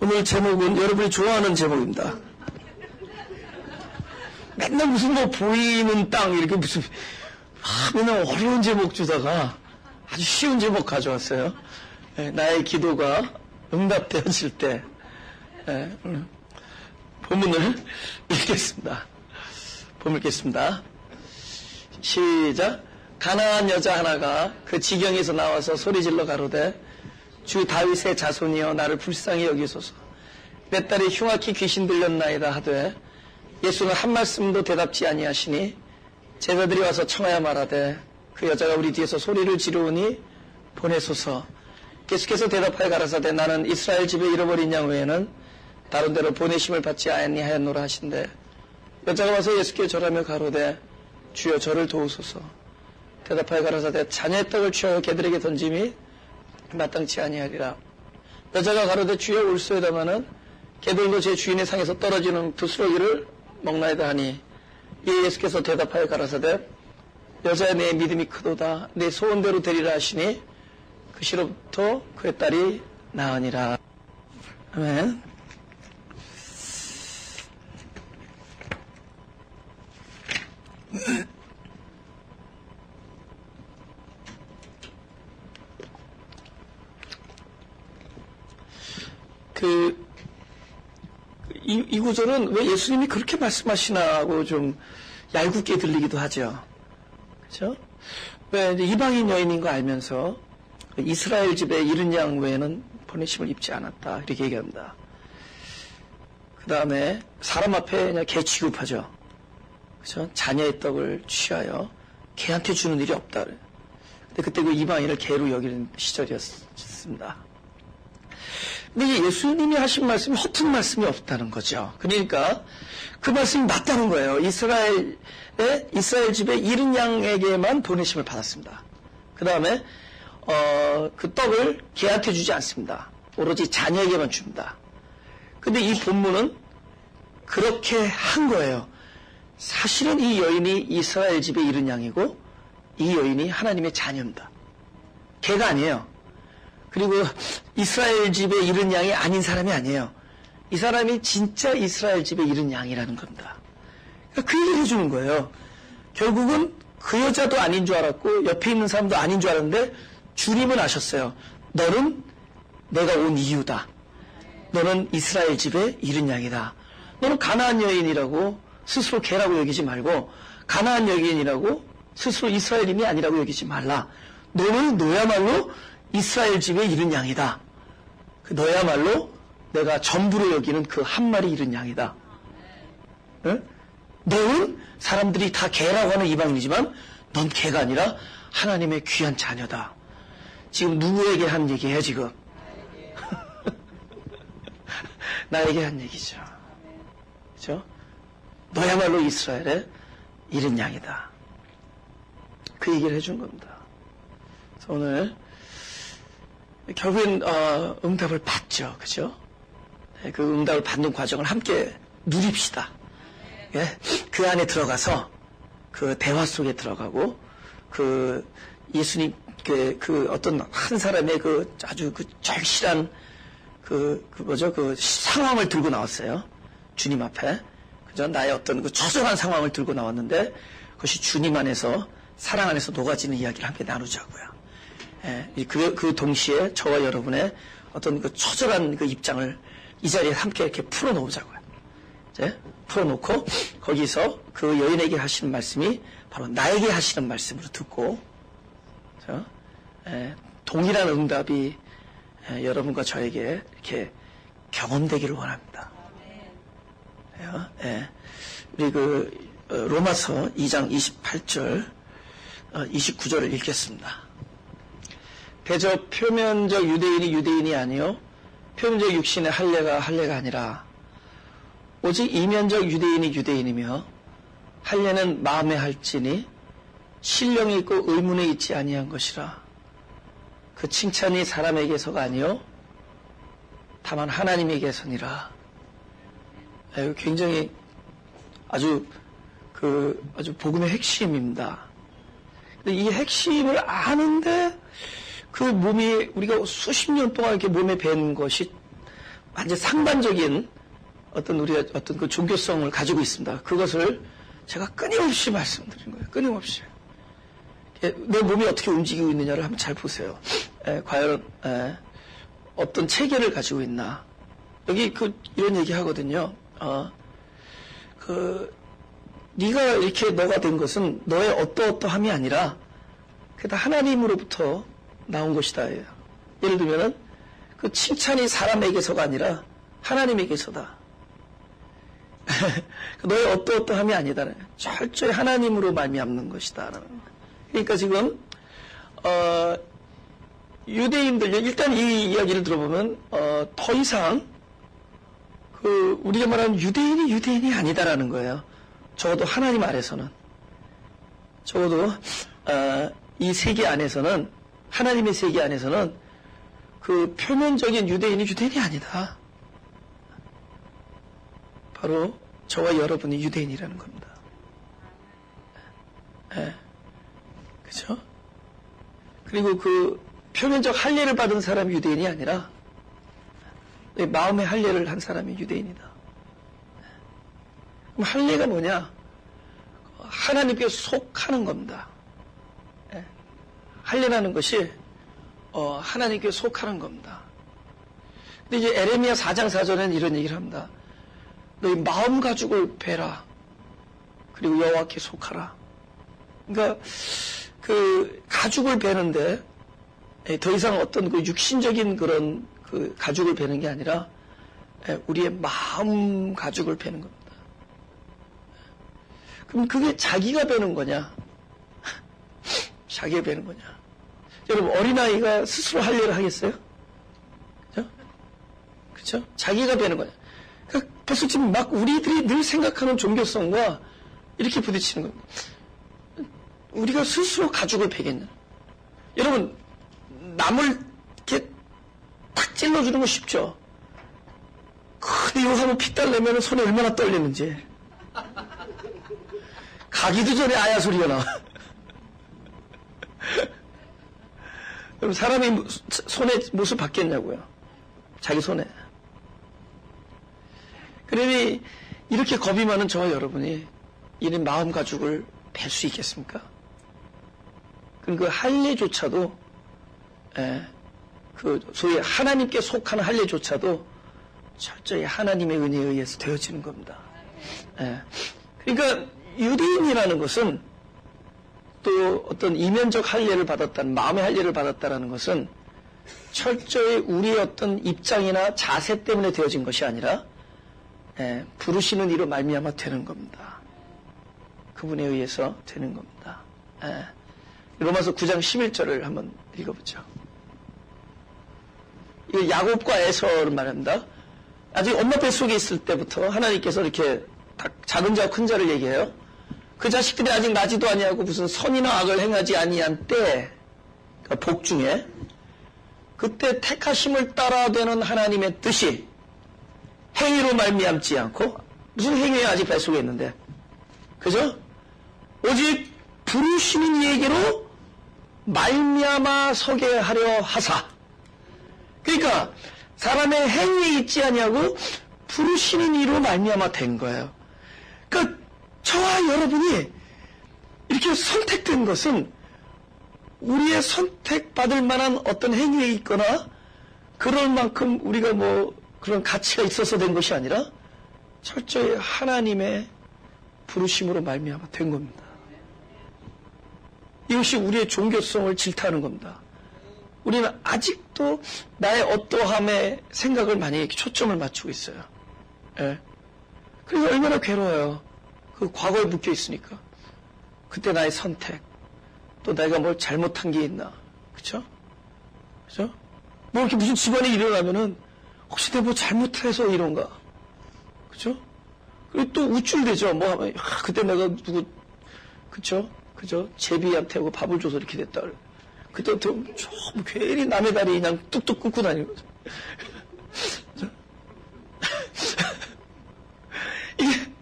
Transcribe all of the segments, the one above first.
오늘 제목은 여러분이 좋아하는 제목입니다. 맨날 무슨 뭐 보이는 땅 이렇게 무슨 맨날 어려운 제목 주다가 아주 쉬운 제목 가져왔어요. 나의 기도가 응답되어질 때 본문을 읽겠습니다. 본문 읽겠습니다. 시작. 가나안 여자 하나가 그 지경에서 나와서 소리질러 가로되 주 다윗의 자손이여 나를 불쌍히 여기소서. 내 딸이 흉악히 귀신 들렸나이다 하되 예수는 한 말씀도 대답지 아니하시니 제자들이 와서 청하여 말하되 그 여자가 우리 뒤에서 소리를 지르오니 보내소서. 예수께서 대답하여 가라사대 나는 이스라엘 집에 잃어버린 양 외에는 다른 데로 보내심을 받지 아니하였노라 하신대. 여자가 와서 예수께 절하며 가로되 주여 저를 도우소서. 대답하여 가라사대 자녀의 떡을 취하여 개들에게 던짐이 마땅치 아니하리라. 여자가 가로되 주여 올소이다마는 개들도 제 주인의 상에서 떨어지는 두스러기를 먹나이다 하니 이에 예수께서 대답하여 가라사대 여자의 내 믿음이 크도다. 내 소원대로 되리라 하시니 그 시로부터 그의 딸이 나으니라. 아멘. 이 구절은 왜 예수님이 그렇게 말씀하시나 하고 좀 얄궂게 들리기도 하죠. 그죠? 왜 이방인 여인인 거 알면서 이스라엘 집에 잃은 양 외에는 보내심을 입지 않았다. 이렇게 얘기합니다. 그 다음에 사람 앞에 그냥 개 취급하죠. 그죠? 자녀의 떡을 취하여 개한테 주는 일이 없다. 근데 그때 그 이방인을 개로 여기는 시절이었습니다. 근데 예수님이 하신 말씀이 허튼 말씀이 없다는 거죠. 그러니까 그 말씀이 맞다는 거예요. 이스라엘 집에 잃은 양에게만 보내심을 받았습니다. 그 다음에 그 떡을 개한테 주지 않습니다. 오로지 자녀에게만 줍니다. 근데 이 본문은 그렇게 한 거예요. 사실은 이 여인이 이스라엘 집에 잃은 양이고 이 여인이 하나님의 자녀입니다. 개가 아니에요. 그리고 이스라엘 집에 잃은 양이 아닌 사람이 아니에요. 이 사람이 진짜 이스라엘 집에 잃은 양이라는 겁니다. 그러니까 그 얘기를 해주는 거예요. 결국은 그 여자도 아닌 줄 알았고 옆에 있는 사람도 아닌 줄 알았는데 주님은 아셨어요. 너는 내가 온 이유다. 너는 이스라엘 집에 잃은 양이다. 너는 가나안 여인이라고 스스로 개라고 여기지 말고 가나안 여인이라고 스스로 이스라엘인이 아니라고 여기지 말라. 너야말로 이스라엘 집에 잃은 양이다. 너야말로 내가 전부로 여기는 그 한 마리 잃은 양이다. 응? 너는 사람들이 다 개라고 하는 이방인이지만 넌 개가 아니라 하나님의 귀한 자녀다. 지금 누구에게 한 얘기예요 지금? 나에게 한 얘기죠. 그렇죠? 너야말로 이스라엘의 잃은 양이다. 그 얘기를 해준 겁니다. 그래서 오늘 결국엔 응답을 받죠. 그죠? 네, 그 응답을 받는 과정을 함께 누립시다. 예? 그 안에 들어가서 그 대화 속에 들어가고 그 예수님 그 어떤 한 사람의 그 아주 그 절실한 그 상황을 들고 나왔어요. 주님 앞에. 그죠? 나의 어떤 그 처절한 상황을 들고 나왔는데 그것이 주님 안에서 사랑 안에서 녹아지는 이야기를 함께 나누자고요. 예, 그 동시에 저와 여러분의 어떤 그 처절한 그 입장을 이 자리에 함께 이렇게 풀어놓자고요. 이제 풀어놓고 거기서 그 여인에게 하시는 말씀이 바로 나에게 하시는 말씀으로 듣고, 그렇죠? 동일한 응답이 여러분과 저에게 이렇게 경험되기를 원합니다. 예, 우리 로마서 2장 28절, 29절을 읽겠습니다. 대저 표면적 유대인이 아니요 표면적 육신의 할례가 아니라 오직 이면적 유대인이며 할례는 마음에 할지니 신령이 있고 의문에 있지 아니한 것이라. 그 칭찬이 사람에게서가 아니요 다만 하나님에게서니라. 굉장히 아주 복음의 핵심입니다. 근데 이 핵심을 아는데 그 몸이 우리가 수십 년 동안 이렇게 몸에 밴 것이 완전 상반적인 어떤 우리의 어떤 그 종교성을 가지고 있습니다. 그것을 제가 끊임없이 말씀드린 거예요. 끊임없이. 내 몸이 어떻게 움직이고 있느냐를 한번 잘 보세요. 과연 어떤 체계를 가지고 있나. 여기 이런 얘기 하거든요. 네가 이렇게 너가 된 것은 너의 어떠어떠함이 아니라 그다 하나님으로부터 나온 것이다. 예를 들면은 그 칭찬이 사람에게서가 아니라 하나님에게서다. 너의 어떠어떠함이 아니다. 철저히 하나님으로 말미암는 것이다. 그러니까 지금 유대인들 일단 이 이야기를 들어보면 더 이상 우리가 말하는 유대인이 아니다라는 거예요. 적어도 하나님 아래서는, 적어도 이 세계 안에서는, 하나님의 세계 안에서는 그 표면적인 유대인이 아니다. 바로 저와 여러분이 유대인이라는 겁니다. 그죠? 그리고 그 표면적 할례를 받은 사람이 유대인이 아니라 마음의 할례를 한 사람이 유대인이다. 그럼 할례가 뭐냐? 하나님께 속하는 겁니다. 할례라는 것이 하나님께 속하는 겁니다. 근데 이제 에레미야 4장 4절에는 이런 얘기를 합니다. 너희 마음 가죽을 베라. 그리고 여호와께 속하라. 그러니까 그 가죽을 베는데 더 이상 어떤 그 육신적인 그런 그 가죽을 베는 게 아니라 우리의 마음 가죽을 베는 겁니다. 그럼 그게 자기가 베는 거냐? 자기가 베는 거냐? 여러분, 어린아이가 스스로 할례를 하겠어요? 그죠? 그죠? 자기가 베는 거냐? 그러니까 벌써 지금 막 우리들이 늘 생각하는 종교성과 이렇게 부딪히는 겁니다. 우리가 스스로 가죽을 베겠냐? 여러분, 남을 이렇게 탁 찔러주는 거 쉽죠? 근데 이거 하면 피딸 내면 손에 얼마나 떨리는지. 가기도 전에 아야 소리가 나. 그럼 사람이 손에 못을 받겠냐고요. 자기 손에. 그러니 이렇게 겁이 많은 저와 여러분이 이런 마음 가죽을 벨 수 있겠습니까? 그럼 그 할례조차도 그 소위 하나님께 속하는 할례조차도 철저히 하나님의 은혜에 의해서 되어지는 겁니다. 그러니까 유대인이라는 것은 또 어떤 이면적 할례를 받았다는, 마음의 할례를 받았다라는 것은 철저히 우리의 어떤 입장이나 자세 때문에 되어진 것이 아니라 부르시는 이로 말미암아 되는 겁니다. 그분에 의해서 되는 겁니다. 로마서 9장 11절을 한번 읽어보죠. 이거 야곱과 에서를 말합니다. 아직 엄마 뱃속에 있을 때부터 하나님께서 이렇게 작은 자와 큰 자를 얘기해요. 그 자식들이 아직 나지도 아니하고 무슨 선이나 악을 행하지 아니한 때, 그러니까 복 중에 그때 택하심을 따라되는 하나님의 뜻이 행위로 말미암지 않고, 무슨 행위에 아직 뱃속에 있는데, 그죠? 오직 부르시는 이에게로 말미암아 서게 하려 하사. 그러니까 사람의 행위에 있지 아니하고 부르시는 이로 말미암아 된 거예요. 그러니까 저와 여러분이 이렇게 선택된 것은 우리의 선택받을 만한 어떤 행위에 있거나 그럴 만큼 우리가 뭐 그런 가치가 있어서 된 것이 아니라 철저히 하나님의 부르심으로 말미암아 된 겁니다. 이것이 우리의 종교성을 질타하는 겁니다. 우리는 아직도 나의 어떠함에 생각을 많이 초점을 맞추고 있어요. 그래서 얼마나 괴로워요. 그 과거에 묶여 있으니까. 그때 나의 선택, 또 내가 뭘 잘못한 게 있나, 그쵸? 그죠? 뭐 이렇게 무슨 집안에 일어나면은 혹시 내가 뭐 잘못해서 이런가, 그죠? 그리고 또 우쭐대죠. 뭐 하면 그때 내가 누구, 그쵸? 그죠? 제비한테 밥을 줘서 이렇게 됐다. 그때부터 좀 괜히 남의 다리 그냥 뚝뚝 끊고 다니는 거죠. 이게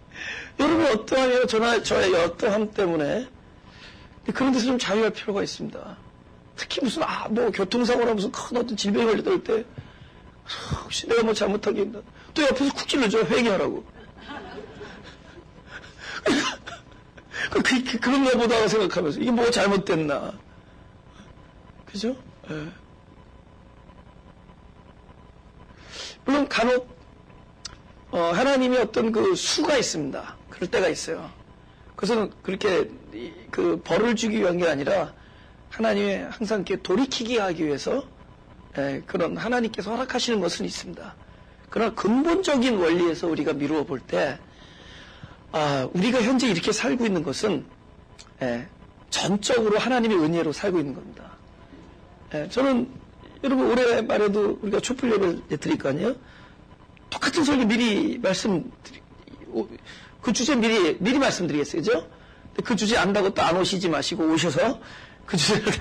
여러분 어떠하냐, 저의 어떠함 때문에 그런 데서 좀 자유할 필요가 있습니다. 특히 무슨 뭐 교통사고나 무슨 큰 어떤 질병이 걸렸을 때 혹시 내가 뭐 잘못한 게 있나? 또 옆에서 쿡 찔러줘, 회개하라고. 그런가 보다 생각하면서, 이게 뭐 잘못됐나. 그죠? 예. 물론 간혹, 하나님이 어떤 그 수가 있습니다. 그럴 때가 있어요. 그것은 그렇게 그 벌을 주기 위한 게 아니라 하나님이 항상 이렇게 돌이키게 하기 위해서 그런 하나님께서 허락하시는 것은 있습니다. 그러나 근본적인 원리에서 우리가 미루어 볼 때, 우리가 현재 이렇게 살고 있는 것은 전적으로 하나님의 은혜로 살고 있는 겁니다. 저는 여러분 올해 말에도 우리가 촛불 예배를 드릴 거 아니에요? 똑같은 설교 미리 그 주제 미리 말씀드리겠어요, 그죠? 그 주제 안다고 또 안 오시지 마시고 오셔서 그 주제를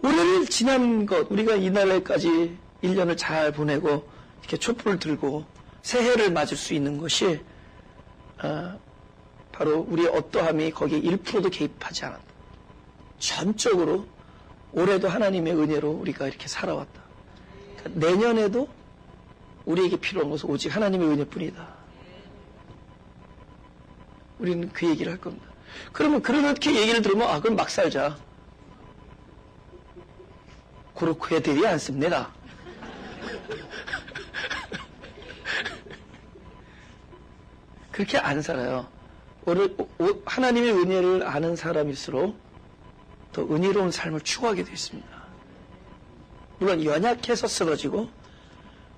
올해를 지난 것, 우리가 이날까지 1년을 잘 보내고 이렇게 촛불을 들고 새해를 맞을 수 있는 것이 바로 우리의 어떠함이 거기에 1%도 개입하지 않았다. 전적으로 올해도 하나님의 은혜로 우리가 이렇게 살아왔다. 그러니까 내년에도 우리에게 필요한 것은 오직 하나님의 은혜뿐이다. 우리는 그 얘기를 할 겁니다. 그러면 그렇게 얘기를 들으면 그럼 막 살자. 그렇게 해야 되지 않습니다. 그렇게 안 살아요. 하나님의 은혜를 아는 사람일수록 더 은혜로운 삶을 추구하게 되어 있습니다. 물론 연약해서 쓰러지고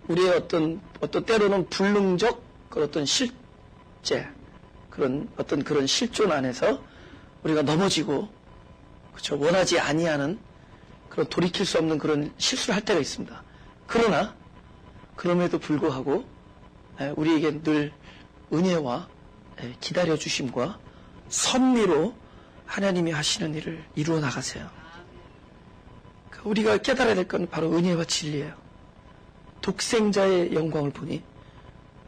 우리의 어떤 때로는 불능적 어떤 실제 그런 실존 안에서 우리가 넘어지고 그렇죠, 원하지 아니하는 그런 돌이킬 수 없는 그런 실수를 할 때가 있습니다. 그러나 그럼에도 불구하고 우리에게 늘 은혜와 기다려주심과 섭리로 하나님이 하시는 일을 이루어 나가세요. 우리가 깨달아야 될 건 바로 은혜와 진리예요. 독생자의 영광을 보니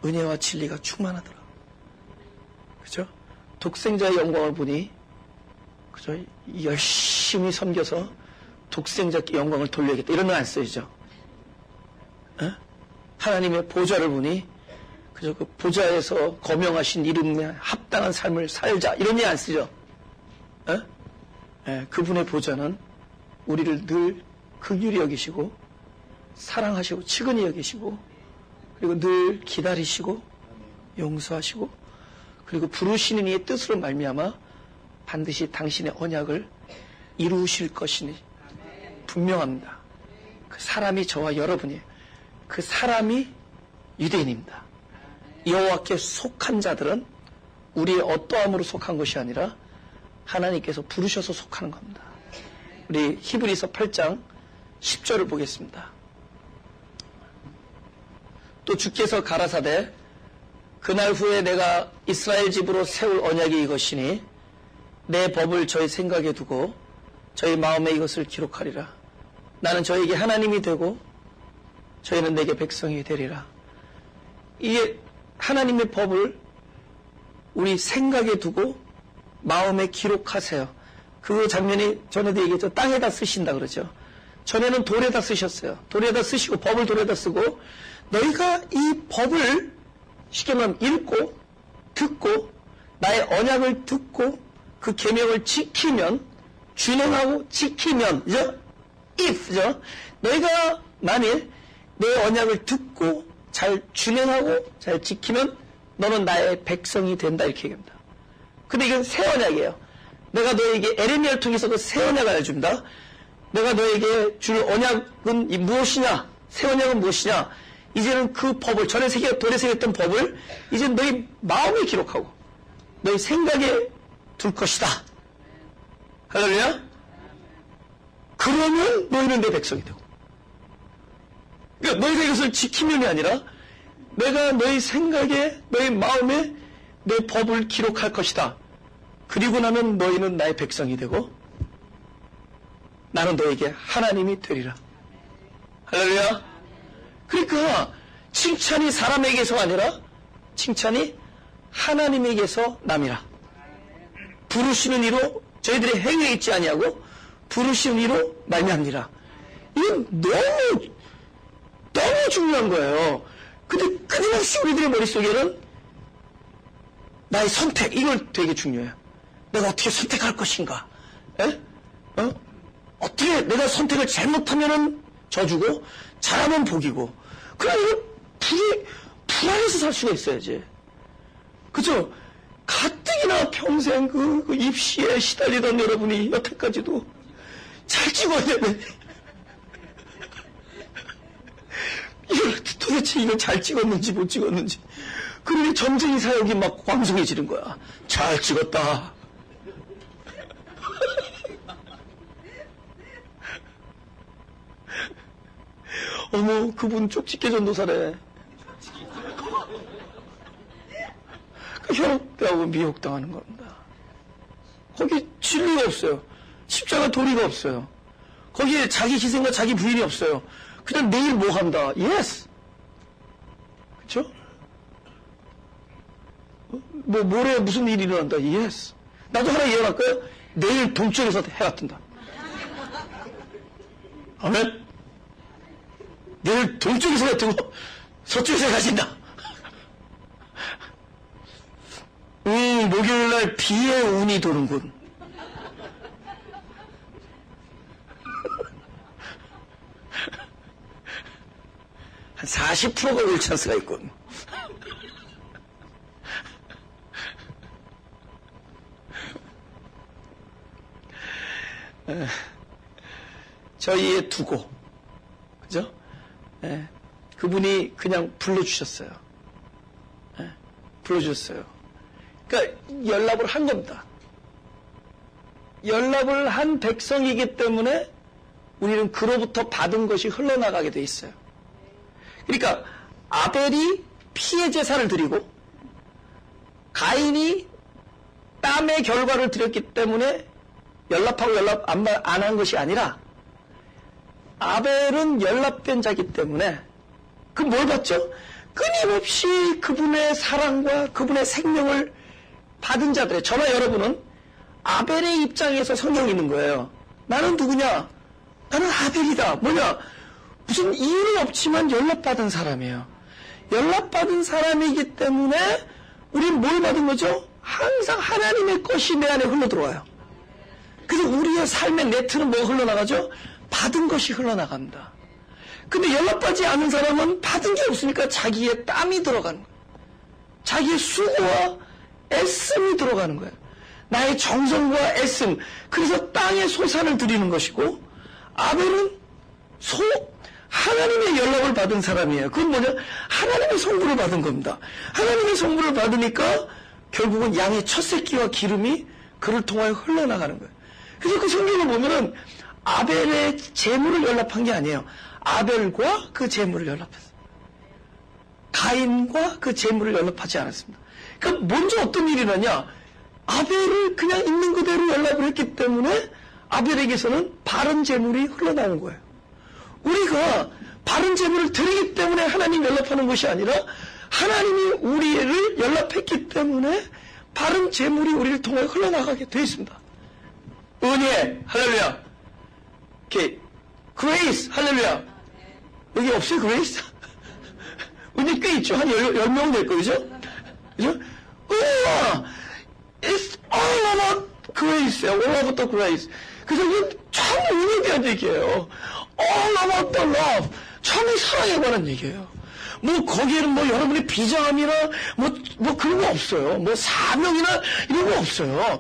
은혜와 진리가 충만하더라. 그죠? 독생자의 영광을 보니 그죠? 열심히 섬겨서 독생자께 영광을 돌려야겠다. 이런 거 안 쓰이죠. 하나님의 보좌를 보니 그죠? 그 보좌에서 거명하신 이름에 합당한 삶을 살자. 이런 예 안 쓰죠. 그분의 보좌는 우리를 늘 긍휼히 여기시고 사랑하시고 측은히 여기시고 그리고 늘 기다리시고 용서하시고 그리고 부르시는 이의 뜻으로 말미암아 반드시 당신의 언약을 이루실 것이니 분명합니다. 그 사람이 저와 여러분이에요. 그 사람이 유대인입니다. 여호와께 속한 자들은 우리의 어떠함으로 속한 것이 아니라 하나님께서 부르셔서 속하는 겁니다. 우리 히브리서 8장 10절을 보겠습니다. 또 주께서 가라사대 그날 후에 내가 이스라엘 집으로 세울 언약이 이것이니 내 법을 저희 생각에 두고 저희 마음에 이것을 기록하리라. 나는 저에게 하나님이 되고 저희는 내게 백성이 되리라. 이게 하나님의 법을 우리 생각에 두고 마음에 기록하세요. 그 장면이 전에도 얘기했죠. 땅에다 쓰신다 그러죠. 전에는 돌에다 쓰셨어요. 돌에다 쓰시고 법을 돌에다 쓰고 너희가 이 법을 쉽게 말하면 읽고 듣고 나의 언약을 듣고 그 계명을 지키면 준행하고 지키면 if죠. 너희가 만일 내 언약을 듣고 잘 준행하고 잘 지키면 너는 나의 백성이 된다 이렇게 얘기합니다. 근데 이건 새 언약이에요. 내가 너에게 에레미야를 통해서도 새 언약을 알려줍니다. 내가 너에게 줄 언약은 무엇이냐? 새 언약은 무엇이냐? 이제는 그 법을 전에 돌에 새겼던 법을 이제 너희 마음에 기록하고 너희 생각에 둘 것이다. 할렐루야? 그러면 너희는 내 백성이 되고 그러니까 너희가 이것을 지키면이 아니라 내가 너희 생각에 너희 마음에 내 법을 기록할 것이다. 그리고 나면 너희는 나의 백성이 되고 나는 너에게 하나님이 되리라. 할렐루야. 그러니까 칭찬이 사람에게서가 아니라 칭찬이 하나님에게서 남이라. 부르시는 이로 저희들의 행위에 있지 아니하고 부르시는 이로 말미암니라. 이건 너무 너무 중요한 거예요. 근데 끊임없이 우리들의 머릿속에는 나의 선택, 이걸 되게 중요해요. 내가 어떻게 선택할 것인가? 어떻게 내가 선택을 잘못하면은 저주고, 잘하면 복이고, 그러면 불안해서 살 수가 있어야지. 그죠? 가뜩이나 평생 그 입시에 시달리던 여러분이 여태까지도 잘 찍어야 되는데, 도대체 이걸 잘 찍었는지 못 찍었는지. 그러니 점쟁이 사역이 막 광성해지는 거야. 잘 찍었다. 어머, 그분 쪽집게 전도사래. 현혹되고 미혹당하는 겁니다. 거기 진리가 없어요. 십자가 도리가 없어요. 거기에 자기 희생과 자기 부인이 없어요. 그냥 내일 뭐 한다. 예스. 그쵸? 모레 무슨 일이 일어난다. 예스. 나도 하나 예언할까요? 내일 동쪽에서 해가 뜬다. 아멘. 내일 동쪽에서 해가 뜨고 서쪽에서 해가 진다. 목요일날 비에 운이 도는군. 한 40%가 올 찬스가 있군. 저희의 두고, 그죠? 그분이 그냥 불러주셨어요. 불러주셨어요. 그러니까 연락을 한 겁니다. 연락을 한 백성이기 때문에 우리는 그로부터 받은 것이 흘러나가게 돼 있어요. 그러니까 아벨이 피의 제사를 드리고 가인이 땀의 결과를 드렸기 때문에 연락하고 연락 안 한 것이 아니라 아벨은 연락된 자기 때문에 그 뭘 받죠? 끊임없이 그분의 사랑과 그분의 생명을 받은 자들의, 저나 여러분은 아벨의 입장에서 성경이 있는 거예요. 나는 누구냐? 나는 아벨이다. 뭐냐? 무슨 이유는 없지만 연락받은 사람이에요. 연락받은 사람이기 때문에 우리는 뭘 받은 거죠? 항상 하나님의 것이 내 안에 흘러들어와요. 그래서 우리의 삶의 네트는 뭐 흘러나가죠? 받은 것이 흘러나갑니다. 근데 연락받지 않은 사람은 받은 게 없으니까 자기의 땀이 들어가는 거예요. 자기의 수고와 애씀이 들어가는 거예요. 나의 정성과 애씀. 그래서 땅에 소산을 드리는 것이고, 아벨은 하나님의 연락을 받은 사람이에요. 그건 뭐냐? 하나님의 성부를 받은 겁니다. 하나님의 성부를 받으니까 결국은 양의 첫 새끼와 기름이 그를 통하여 흘러나가는 거예요. 그래서 그 성경을 보면은 아벨의 재물을 연락한 게 아니에요. 아벨과 그 재물을 연락했어요. 가인과 그 재물을 연락하지 않았습니다. 그러니까 먼저 어떤 일이 일어나냐? 아벨을 그냥 있는 그대로 연락을 했기 때문에 아벨에게서는 바른 재물이 흘러나온 거예요. 우리가 바른 재물을 드리기 때문에 하나님 연락하는 것이 아니라 하나님이 우리를 연락했기 때문에 바른 재물이 우리를 통해 흘러나가게 되어 있습니다. 은혜, 할렐루야. 오케이. 그레이스, 할렐루야. 여기 없어요, 그레이스? 은혜 꽤 있죠. 한 10명 될 거죠? 그죠? 우와! It's all about grace. all about the grace. 그래서 이건 참 은혜에 대한 얘기예요. all about the love. 참의 사랑에 관한 얘기예요. 뭐, 거기에는 뭐, 여러분의 비장함이나, 뭐, 그런 거 없어요. 뭐, 사명이나, 이런 거 없어요.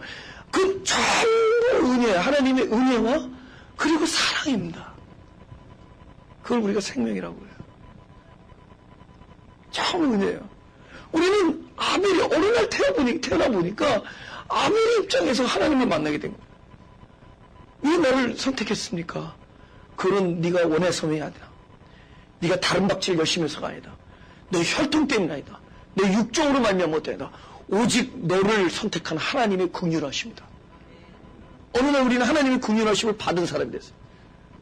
그 전부 은혜, 하나님의 은혜와, 그리고 사랑입니다. 그걸 우리가 생명이라고 해요. 참 은혜예요. 우리는 아벨이 어느 날 태어나 보니까 아벨의 입장에서 하나님을 만나게 된 거예요. 왜 너를 선택했습니까? 그건 네가 원해서가 아니라, 네가 다른 박질 열심히 해서가 아니다. 너 혈통 때문이 아니다. 내 육적으로 말미암아 못 아니다. 오직 너를 선택한 하나님의 긍휼하심이다. 어느 날 우리는 하나님의 긍휼하심을 받은 사람이 됐어요.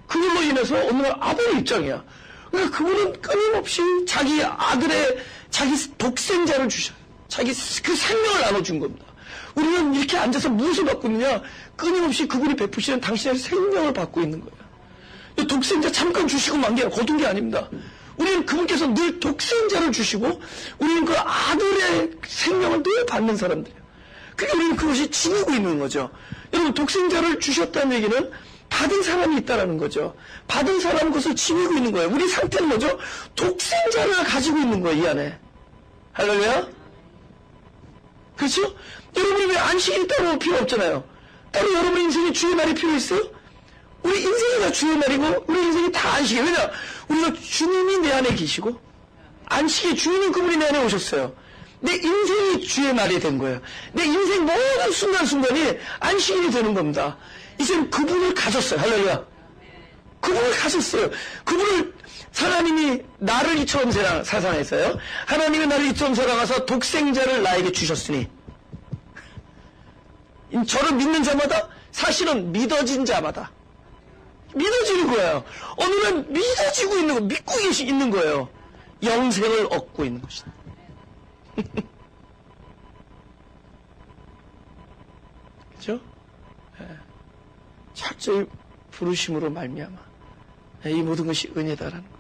그걸로 인해서 어느 날 아벨의 입장이야. 그러니까 그분은 끊임없이 자기 아들의 자기 독생자를 주셔요. 자기 그 생명을 나눠준 겁니다. 우리는 이렇게 앉아서 무엇을 받고 있느냐? 끊임없이 그분이 베푸시는 당신의 생명을 받고 있는 거예요. 독생자 잠깐 주시고 만 게 거둔 게 아닙니다. 우리는 그분께서 늘 독생자를 주시고 우리는 그 아들의 생명을 늘 받는 사람들이에요. 그러니까 우리는 그것이 지니고 있는 거죠. 여러분 독생자를 주셨다는 얘기는 받은 사람이 있다는 거죠. 받은 사람은 그것을 지니고 있는 거예요. 우리 상태는 뭐죠? 독생자를 가지고 있는 거예요. 이 안에. 할렐루야? 그렇죠? 여러분이 왜 안식일이 따로 필요 없잖아요. 따로 여러분 인생에 주의 날이 필요 있어요? 우리 인생이 다 주의 날이고 우리 인생이 다 안식이에요. 왜냐? 우리가 주님이 내 안에 계시고 안식의 주인인 그분이 내 안에 오셨어요. 내 인생이 주의 날이 된 거예요. 내 인생 모든 순간순간이 안식일이 되는 겁니다. 이제 그분을 가졌어요. 할렐루야. 그분을 가졌어요. 그분을 하나님이 나를 이처럼 사랑했어요. 하나님이 나를 이처럼 사랑하사 독생자를 나에게 주셨으니 저를 믿는 자마다 사실은 믿어진 자마다 믿어지는 거예요. 어느는 믿어지고 있는 거, 믿고 있는 거예요. 영생을 얻고 있는 것이다. 그죠? 철저히 부르심으로 말미암아 이 모든 것이 은혜다라는 거.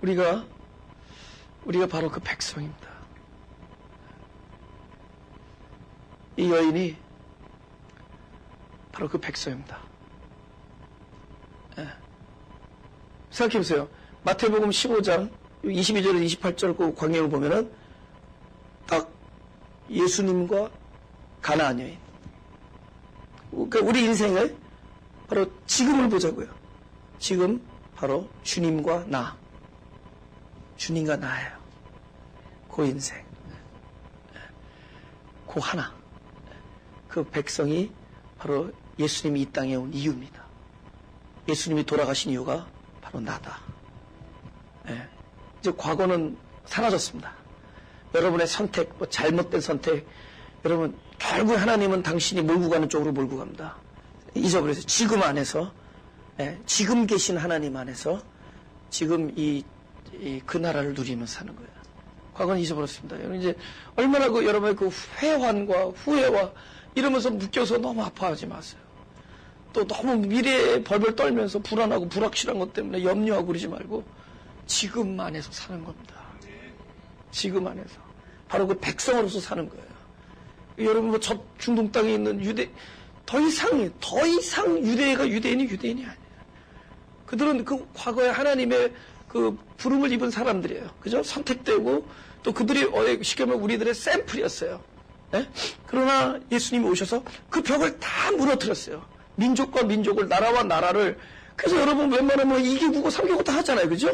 우리가 바로 그 백성입니다. 이 여인이 바로 그 백성입니다. 생각해보세요. 마태복음 15장 22절에서 28절 그 광경을 보면은 딱 예수님과 가나안 여인. 그러니까 우리 인생을 바로 지금을 보자고요. 지금 바로 주님과 나. 주님과 나예요. 그 인생. 그 하나. 그 백성이 바로 예수님이 이 땅에 온 이유입니다. 예수님이 돌아가신 이유가 바로 나다. 이제 과거는 사라졌습니다. 여러분의 선택, 잘못된 선택, 여러분 결국 하나님은 당신이 몰고 가는 쪽으로 몰고 갑니다. 잊어버려서 지금 안에서, 지금 계신 하나님 안에서 지금 그 나라를 누리면서 사는 거예요. 과거는 잊어버렸습니다. 여러분 이제 얼마나 여러분의 그 회환과 후회와 이러면서 묶여서 너무 아파하지 마세요. 또 너무 미래에 벌벌 떨면서 불안하고 불확실한 것 때문에 염려하고 그러지 말고 지금 안에서 사는 겁니다. 지금 안에서. 바로 그 백성으로서 사는 거예요. 여러분 저 중동 땅에 있는 더 이상 유대인이 아니에요. 그들은 그 과거에 하나님의 그 부름을 입은 사람들이에요. 그죠? 선택되고 또 그들이 쉽게 말하면 우리들의 샘플이었어요. 네? 그러나 예수님이 오셔서 그 벽을 다 무너뜨렸어요. 민족과 민족을, 나라와 나라를. 그래서 여러분 웬만하면 2개국어, 3개국어 다 하잖아요. 그죠?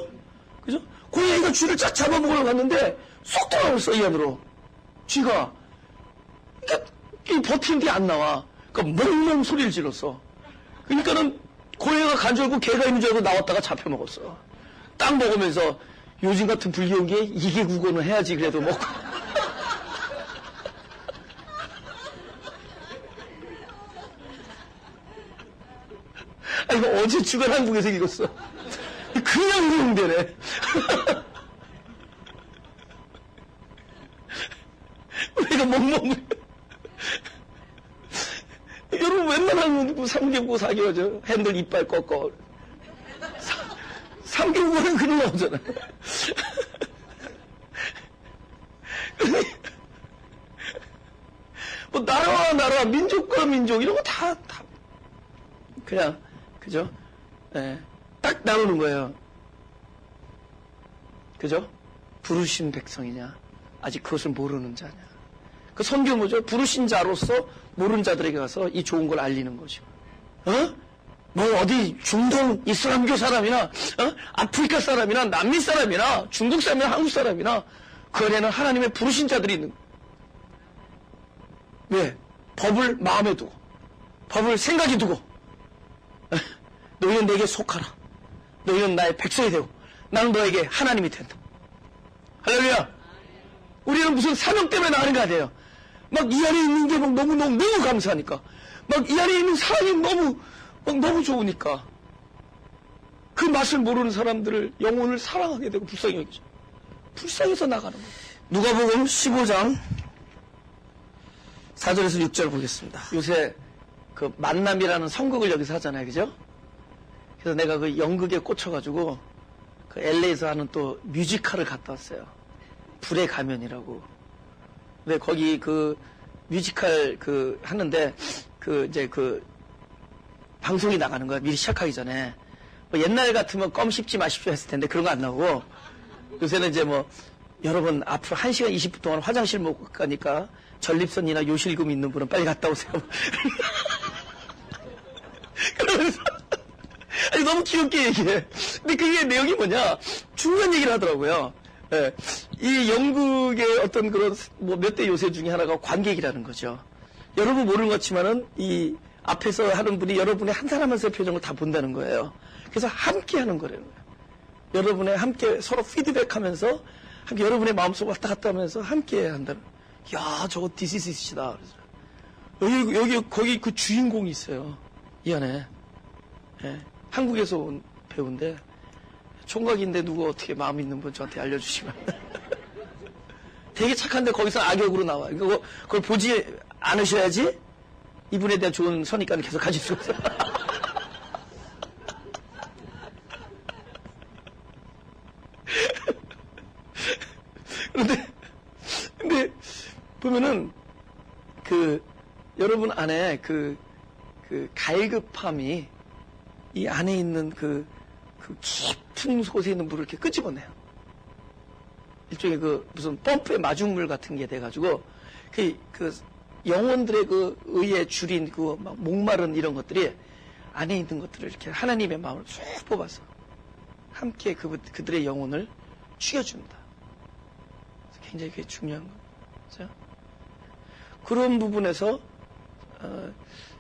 그죠? 고양이가 쥐를 쫙 잡아먹으러 갔는데 쏙 들어갔어, 이 안으로. 쥐가. 그러니까 버티는 게 안 나와. 그러니까 멍멍 소리를 질렀어. 그러니까는 고양이가 간절고 개가 있는 줄 알고 나왔다가 잡혀먹었어. 딱 먹으면서 요즘 같은 불경기에 2개국어는 해야지 그래도 먹고. 이거 어제 주간 한국에서 읽었어. 그냥 응용되네. 우리가 멍멍. 여러분 웬만하면 3개국어 4개국어죠. 핸들 이빨 꺾어. 3개국어는 그냥 나오잖아. 뭐 나라와 나라, 민족과 민족 이런 거 다 그냥 그죠? 딱 나오는 거예요. 그죠? 부르신 백성이냐? 아직 그것을 모르는 자냐? 그 선교 뭐죠? 부르신 자로서 모르는 자들에게 가서 이 좋은 걸 알리는 거죠. 뭐 어디 중동 이슬람교 사람이나 아프리카 사람이나 남미 사람이나 중국 사람이나 한국 사람이나 그 안에는 하나님의 부르신 자들이 있는 거예요. 왜? 법을 마음에 두고 법을 생각에 두고 너희는 내게 속하라. 너희는 나의 백성이 되고 나는 너에게 하나님이 된다. 할렐루야. 우리는 무슨 사명 때문에 나가는 거 아니에요. 막 이 안에 있는 게 막 너무 감사하니까. 막 이 안에 있는 사랑이 너무 좋으니까. 그 맛을 모르는 사람들을 영혼을 사랑하게 되고 불쌍히 여기죠. 불쌍해서 나가는 거예요. 누가복음 15장 4절에서 6절 보겠습니다. 요새 그 만남이라는 선곡을 여기서 하잖아요. 그죠? 그래서 내가 그 연극에 꽂혀가지고 그 LA에서 하는 또 뮤지컬을 갔다 왔어요. 불의 가면이라고. 근데 거기 그 뮤지컬 그 하는데 그 이제 그 방송이 나가는 거야. 미리 시작하기 전에. 뭐 옛날 같으면 껌 씹지 마십시오 했을 텐데 그런 거 안 나오고 요새는 이제 뭐 여러분 앞으로 1시간 20분 동안 화장실 못 가니까 전립선이나 요실금 있는 분은 빨리 갔다 오세요. 그러면서 아니 너무 귀엽게 얘기해. 근데 그게 내용이 뭐냐 중요한 얘기를 하더라고요. 예. 이 연극의 어떤 그런 뭐 몇 대 요새 중에 하나가 관객이라는 거죠. 여러분 모르는 것 같지만은 이 앞에서 하는 분이 여러분의 한 사람 한 사람의 표정을 다 본다는 거예요. 그래서 함께 하는 거라는 거예요. 여러분의 함께 서로 피드백하면서 함께 여러분의 마음속 왔다 갔다 하면서 함께 한다는. 야, 저거 디시시시다. 여기 거기 그 주인공이 있어요. 이 안에. 예. 한국에서 온 배우인데 총각인데 누구 어떻게 마음 있는 분 저한테 알려주시면. 되게 착한데 거기서 악역으로 나와. 그걸 보지 않으셔야지 이분에 대한 좋은 선입관을 계속 가질 수가 있어요. 근데 보면은 그 여러분 안에 그 갈급함이 이 안에 있는 그 깊은 곳에 있는 물을 이렇게 끄집어내요. 일종의 그 무슨 펌프의 마중물 같은 게 돼가지고 그 영혼들의 그 의에 줄인 그 막 목마른 이런 것들이 안에 있는 것들을 이렇게 하나님의 마음을 쭉 뽑아서 함께 그들의 영혼을 죽여줍니다. 굉장히 그게 중요한 거죠. 그런 부분에서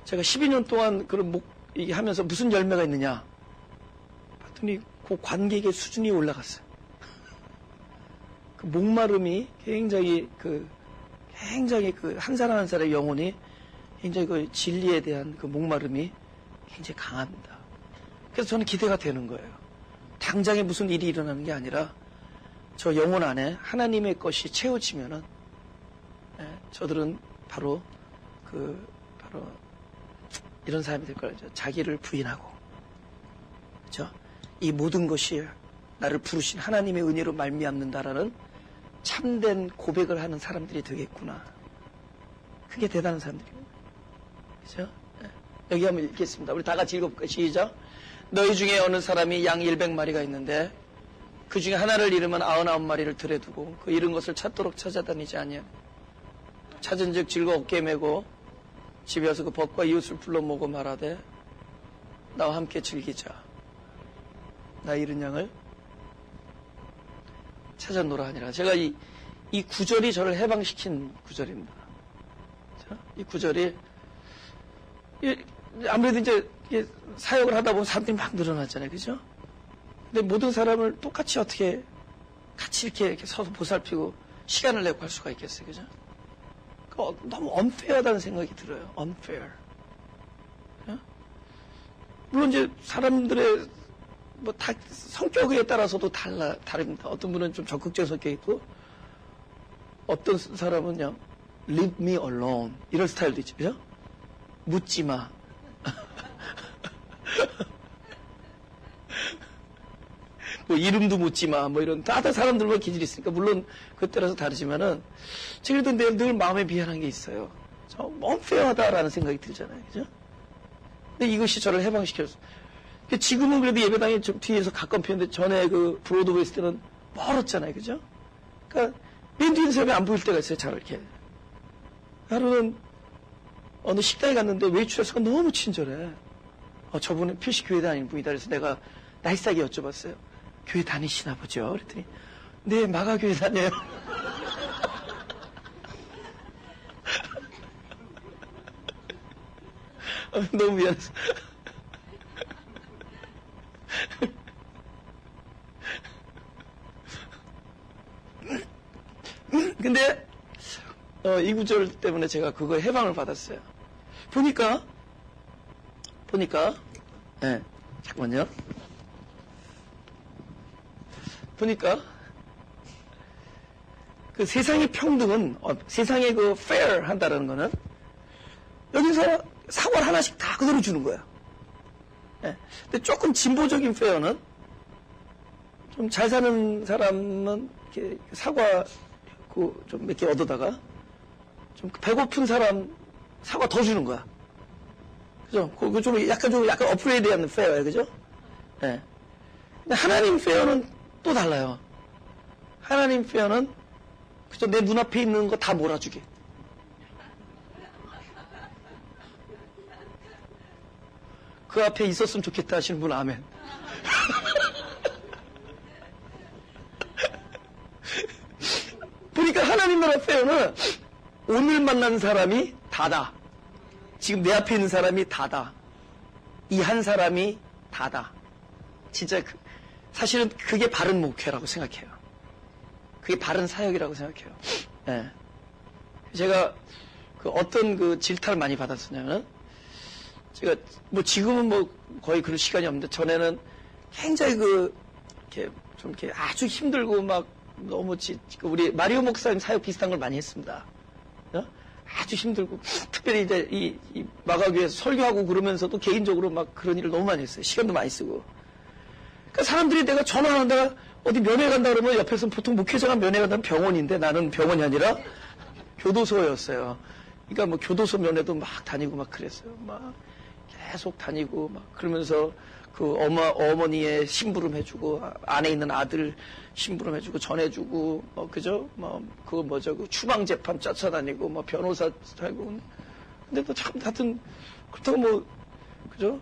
제가 12년 동안 그런 하면서 무슨 열매가 있느냐 봤더니 그 관객의 수준이 올라갔어요. 그 목마름이 굉장히 한 사람 한 사람의 영혼이 굉장히 그 진리에 대한 그 목마름이 굉장히 강합니다. 그래서 저는 기대가 되는 거예요. 당장에 무슨 일이 일어나는 게 아니라 저 영혼 안에 하나님의 것이 채워지면은 저들은 바로 이런 사람이 될 거예요. 자기를 부인하고, 그렇죠? 이 모든 것이 나를 부르신 하나님의 은혜로 말미암는다라는 참된 고백을 하는 사람들이 되겠구나. 그게 대단한 사람들입니다. 그렇죠? 여기 한번 읽겠습니다. 우리 다 같이 읽어볼까요? 시작. 너희 중에 어느 사람이 양 100마리가 있는데 그 중에 하나를 잃으면 99마리를 들에 두고 그 잃은 것을 찾도록 찾아다니지 아니하냐. 찾은 즉 즐거워 어깨에 메고 집에 와서 그 벗과 이웃을 불러 모으고 말하되 나와 함께 즐기자. 나 잃은 양을 찾아노라 하니라. 제가 이 구절이 저를 해방시킨 구절입니다. 이 구절이 아무래도 이제 사역을 하다 보면 사람들이 막 늘어났잖아요. 그죠? 근데 모든 사람을 똑같이 어떻게 같이 이렇게 서서 보살피고 시간을 내고 할 수가 있겠어요. 그죠? 너무 unfair하다는 생각이 들어요. unfair. 물론 이제 사람들의 다 성격에 따라서도 다릅니다. 어떤 분은 좀 적극적인 성격이 있고 어떤 사람은 그냥 leave me alone 이런 스타일도 있죠. 그죠? 묻지 마. 뭐 이름도 묻지 마. 뭐 이런 다른 사람들과 기질이 있으니까 물론 그에 따라서 다르지만은 그래도 늘 마음에 미안한 게 있어요. unfair하다라는 생각이 들잖아요. 그죠? 근데 이것이 저를 해방시켰어요. 지금은 그래도 예배당이 좀 뒤에서 가까운 편인데 전에 그 브로드웨이 있을 때는 멀었잖아요. 그죠? 그러니까 맨 뒤에 사람이 안 보일 때가 있어요. 잘 이렇게. 하루는 어느 식당에 갔는데 웨이트레스가 너무 친절해. 저분은 표시 교회 다니는 분이다. 그래서 내가 나이스하게 여쭤봤어요. 교회 다니시나 보죠? 그랬더니 네, 마가교회 다녀요. 너무 미안해서. 근데 이 구절 때문에 제가 그거 해방을 받았어요. 보니까 잠깐만요. 보니까 그 세상의 평등은 세상의 그 fair 한다라는 거는 여기서 사과를 하나씩 다 그대로 주는 거야. 예. 근데 조금 진보적인 페어는 좀 잘 사는 사람은 이렇게 사과 좀 몇 개 얻어다가 좀 배고픈 사람 사과 더 주는 거야. 그죠? 그 좀 약간 업그레이드하는 페어예요, 그죠? 예. 근데 하나님 페어는 또 달라요. 하나님 페어는 그죠? 내 눈앞에 있는 거 다 몰아주게. 그 앞에 있었으면 좋겠다 하시는 분 아멘. 보니까 하나님 나라 페어는 오늘 만난 사람이 다다. 지금 내 앞에 있는 사람이 다다. 이 한 사람이 다다. 진짜 사실은 그게 바른 목회라고 생각해요. 그게 바른 사역이라고 생각해요. 네. 제가 어떤 질타를 많이 받았었냐면, 제가 지금은 거의 그럴 시간이 없는데, 전에는 굉장히 이렇게 아주 힘들고 막 너무 우리 마리오 목사님 사역 비슷한 걸 많이 했습니다. 아주 힘들고, 특별히 이제 이 마가교회에서 설교하고 그러면서도 개인적으로 막 그런 일을 너무 많이 했어요. 시간도 많이 쓰고. 그러니까 사람들이 내가 전화하다가 어디 면회 간다 그러면 옆에서 보통 목회자가 면회 간다면 병원인데 나는 병원이 아니라 교도소였어요. 그러니까 교도소 면회도 막 다니고 막 그랬어요. 막 계속 다니고 막 그러면서 어머니의 심부름 해주고, 안에 있는 아들 심부름 해주고, 전해주고, 그죠? 추방 재판 쫓아다니고, 변호사 하고. 근데 또 참, 하여튼, 그렇다고 그죠?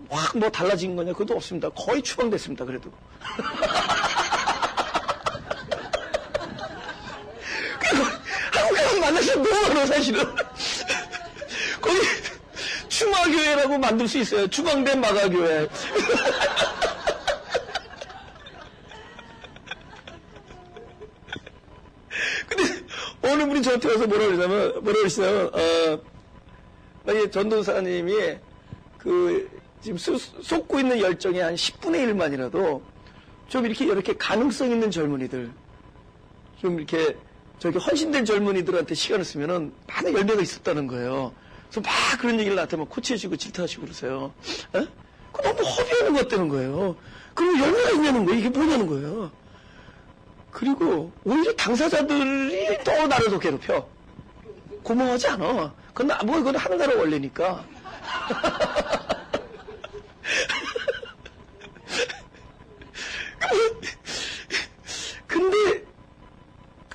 확 달라진 거냐? 그것도 없습니다. 거의 추방됐습니다, 그래도. 한국 사람 만나시면 너무 어려워, 사실은. 거기, 추마교회라고 만들 수 있어요. 추방된 마가교회. 근데 어느 분이 저한테 와서 뭐라 그러시냐면, 만약에 전도사님이 지금 쏟고 있는 열정의 한 10분의 1만이라도 좀 이렇게 가능성 있는 젊은이들, 좀 이렇게 헌신된 젊은이들한테 시간을 쓰면은 많은 열매가 있었다는 거예요. 그래서 막 그런 얘기를 나한테 막 코치해주고 질타하시고 그러세요. 에? 그 너무 허비하는 것 같다는 거예요. 그리고 열매가 있냐는 거예요. 이게 뭐냐는 거예요. 그리고 오히려 당사자들이 또 나를 더 괴롭혀. 고마워하지 않아. 그건 하늘나라 원리니까. 근데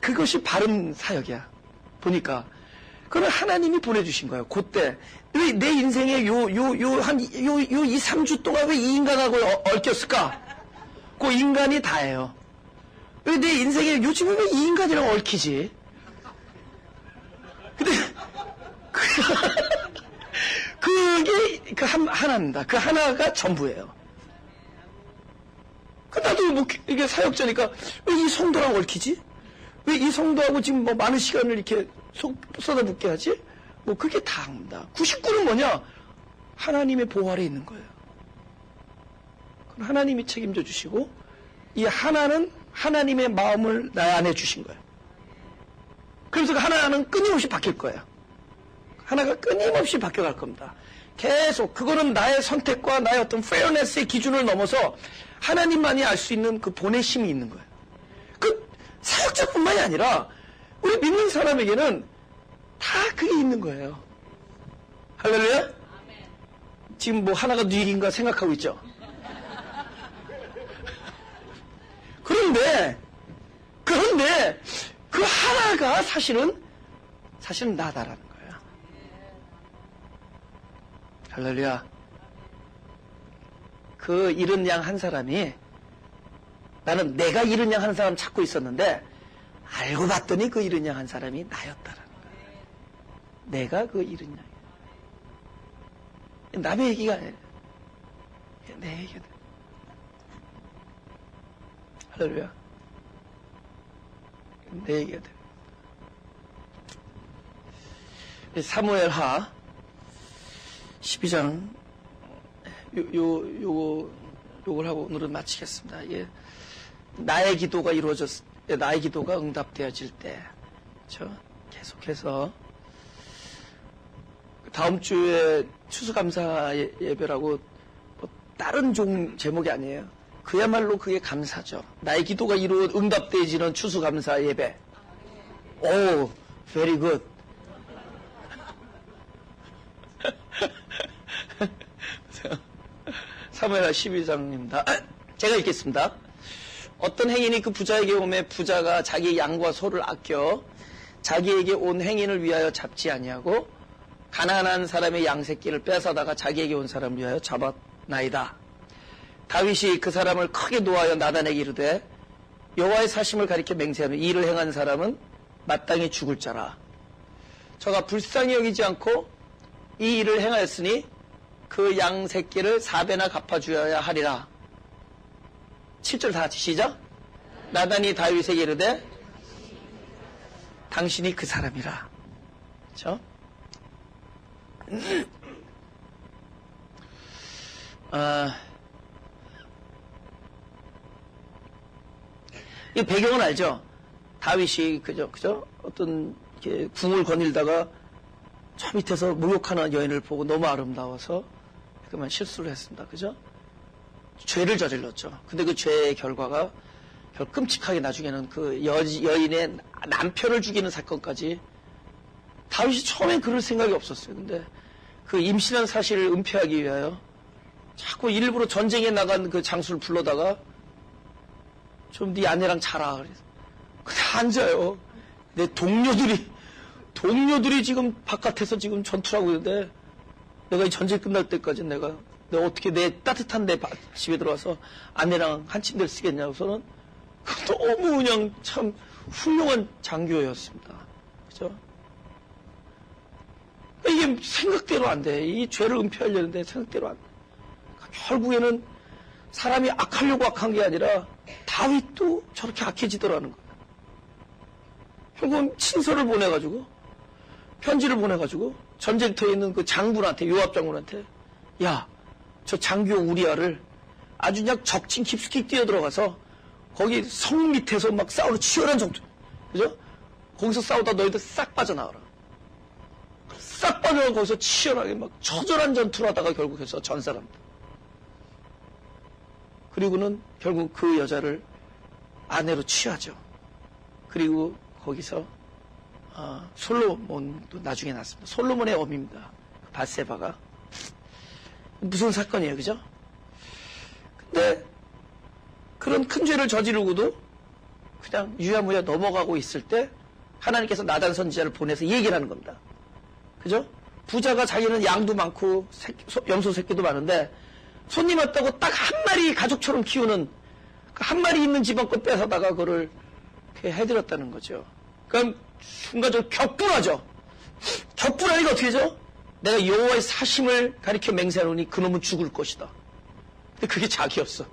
그것이 바른 사역이야. 보니까. 그건 하나님이 보내주신 거예요. 그때. 왜 내 인생에 이 3주 동안 왜 이 인간하고 얽혔을까? 그 인간이 다예요. 왜 내 인생에 요즘에 왜 이 인간이랑 얽히지? 근데, 그게 하나입니다. 그 하나가 전부예요. 나도 이게 사역자니까 왜 이 성도랑 얽히지? 왜 이 성도하고 지금 많은 시간을 이렇게 쏟아붓게 하지? 그게 다입니다. 99는 뭐냐? 하나님의 보호 아래 있는 거예요. 그럼 하나님이 책임져 주시고, 이 하나는 하나님의 마음을 나 안에 주신 거예요. 그래서 그 하나는 끊임없이 바뀔 거예요. 하나가 끊임없이 바뀌어갈 겁니다. 계속, 그거는 나의 선택과 나의 어떤 페어네스의 기준을 넘어서 하나님만이 알 수 있는 그 보내심이 있는 거예요. 사역자뿐만이 아니라 우리 믿는 사람에게는 다 그게 있는 거예요. 할렐루야? 지금 하나가 네 얘기인가 생각하고 있죠? 그런데 그 하나가 사실은 나다라는 거예요. 할렐루야. 그 잃은 양 한 사람이, 나는 내가 잃은 양 한 사람 찾고 있었는데 알고 봤더니 그 잃은 양 한 사람이 나였다라는 거예요. 내가 그 잃은 양이야. 남의 얘기가 아니라 내 얘기가 돼. 할렐루야. 내 얘기가 돼. 사무엘하 12장 요걸 하고 오늘은 마치겠습니다. 예. 나의 기도가 나의 기도가 응답되어질 때, 계속해서 다음 주에 추수감사 예배라고 다른 제목이 아니에요. 그야말로 그게 감사죠. 나의 기도가 응답되어지는 추수감사 예배. 오, very good. 사무엘하 12장입니다. 제가 읽겠습니다. 어떤 행인이 그 부자에게 오매 부자가 자기 양과 소를 아껴 자기에게 온 행인을 위하여 잡지 아니하고 가난한 사람의 양새끼를 뺏어다가 자기에게 온 사람을 위하여 잡았나이다. 다윗이 그 사람을 크게 노하여 나단에게 이르되 여호와의 사심을 가리켜 맹세하는 이 일을 행한 사람은 마땅히 죽을 자라. 저가 불쌍히 여기지 않고 이 일을 행하였으니 그 양새끼를 4배나 갚아주어야 하리라. 7절 다 같이 시작. 나단이 다윗에게 이르되 당신이 그 사람이라. 그렇죠? 이 배경은 알죠? 다윗이 그죠? 어떤 궁을 거닐다가 저 밑에서 목욕하는 여인을 보고 너무 아름다워서 그만 실수를 했습니다. 그죠? 죄를 저질렀죠. 근데 그 죄의 결과가 끔찍하게 나중에는 그 여인의 남편을 죽이는 사건까지. 다윗이 처음엔 그럴 생각이 없었어요. 근데 그 임신한 사실을 은폐하기 위하여 자꾸 일부러 전쟁에 나간 그 장수를 불러다가 좀 네 아내랑 자라. 그래서 그냥 앉아요. 내 동료들이 지금 바깥에서 지금 전투를 하고 있는데 내가 이 전쟁 끝날 때까지 내가 어떻게 내 따뜻한 내 집에 들어와서 아내랑 한 침대를 쓰겠냐고서는 너무 그냥 참 훌륭한 장교였습니다. 그죠? 이게 생각대로 안 돼. 이 죄를 은폐하려는데 생각대로 안 돼. 결국에는 사람이 악하려고 악한 게 아니라 다윗도 저렇게 악해지더라는 거예요. 결국은 친서를 보내가지고 편지를 보내가지고 전쟁터에 있는 그 장군한테, 요압 장군한테, 야, 저 장교 우리아를 아주 그냥 적진 깊숙이 뛰어들어가서 거기 성 밑에서 막 싸우는 치열한 전투, 그죠? 거기서 싸우다 너희들 싹 빠져나와라. 싹 빠져나와 거기서 치열하게 막 처절한 전투를 하다가 결국에서 전사합니다. 그리고는 결국 그 여자를 아내로 취하죠. 그리고 거기서 솔로몬도 나중에 났습니다. 솔로몬의 어미입니다. 밧세바가. 무슨 사건이에요, 그죠? 근데 그런 큰 죄를 저지르고도 그냥 유야무야 넘어가고 있을 때 하나님께서 나단 선지자를 보내서 얘기를 하는 겁니다. 그죠? 부자가 자기는 양도 많고 염소 새끼도 많은데 손님 왔다고 딱 한 마리 가족처럼 키우는 그 한 마리 있는 집안 것 뺏어다가 그거를 이렇게 해드렸다는 거죠. 그럼 순간적으로 격분하죠. 격분하니까 어떻게 하죠? 내가 여호와의 사심을 가리켜 맹세하노니 그놈은 죽을 것이다. 근데 그게 자기였어.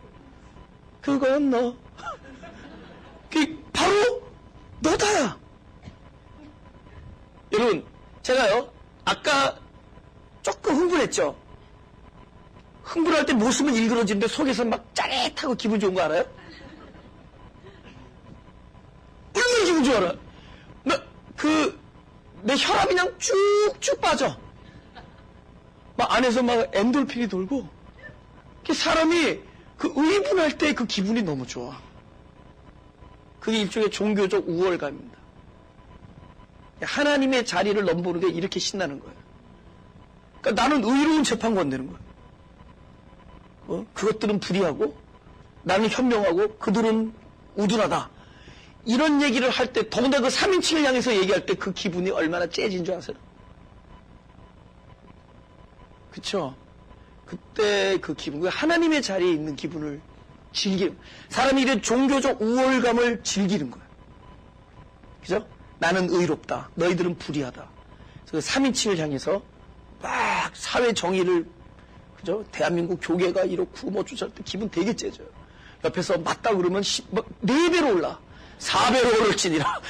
그건 너. 그게 바로 너다야. 여러분, 제가요, 아까 조금 흥분했죠? 흥분할 때 모습은 일그러지는데 속에서 막 짜릿하고 기분 좋은 거 알아요? 얼마나 기분 좋아, 알아? 내 혈압이 그냥 쭉쭉 빠져. 막 안에서 막 엔돌핀이 돌고, 사람이 그 의분할 때 그 기분이 너무 좋아. 그게 일종의 종교적 우월감입니다. 하나님의 자리를 넘보는 게 이렇게 신나는 거예요. 그러니까 나는 의로운 재판관 되는 거예요. 그것들은 불의하고 나는 현명하고 그들은 우둔하다. 이런 얘기를 할 때 더군다나 그 3인칭을 향해서 얘기할 때 그 기분이 얼마나 째진 줄 아세요? 그쵸? 그때 그 기분, 하나님의 자리에 있는 기분을 즐기는, 사람이 이런 종교적 우월감을 즐기는 거예요. 그죠? 나는 의롭다. 너희들은 불의하다. 그래서 3인칭을 향해서 막 사회 정의를, 그죠? 대한민국 교계가 이렇고 뭐 주할 때 기분 되게 째져요. 옆에서 맞다 그러면 4배로 올라. 4배로 오를지니라.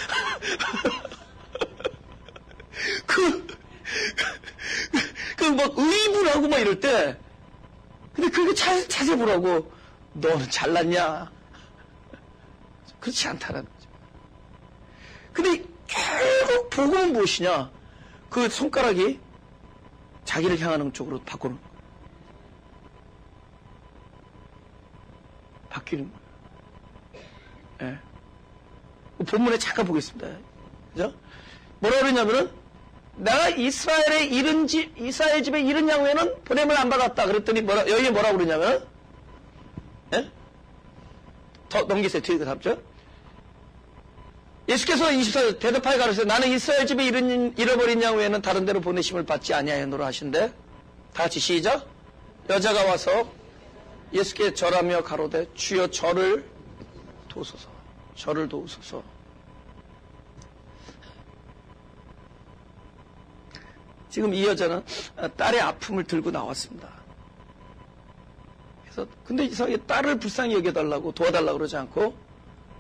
막 의분하고 막 이럴 때, 근데 그게 자세히 보라고, 너는 잘났냐? 그렇지 않다라는 거죠. 근데 결국 복음은 무엇이냐? 그 손가락이 자기를 향하는 쪽으로 바꾸는 거예요. 바뀌는 거예요. 예. 본문에 잠깐 보겠습니다. 그죠? 뭐라 그러냐면은, 내가 이스라엘 집에 잃은 양 외에는 보냄을 안 받았다. 그랬더니 여기에 뭐라 그러냐면, 예? 더 넘기세요. 뒤에 그 다음 절. 예수께서 24절 대답하여 가르쳐서 나는 이스라엘 집에 잃어버린 양 외에는 다른 데로 보내심을 받지 아니하였노라 하신대. 다 같이 시작. 여자가 와서 예수께 절하며 가로되 주여 저를 도우소서. 저를 도우소서. 지금 이 여자는 딸의 아픔을 들고 나왔습니다. 그래서 근데 이상하게 딸을 불쌍히 여겨달라고 도와달라고 그러지 않고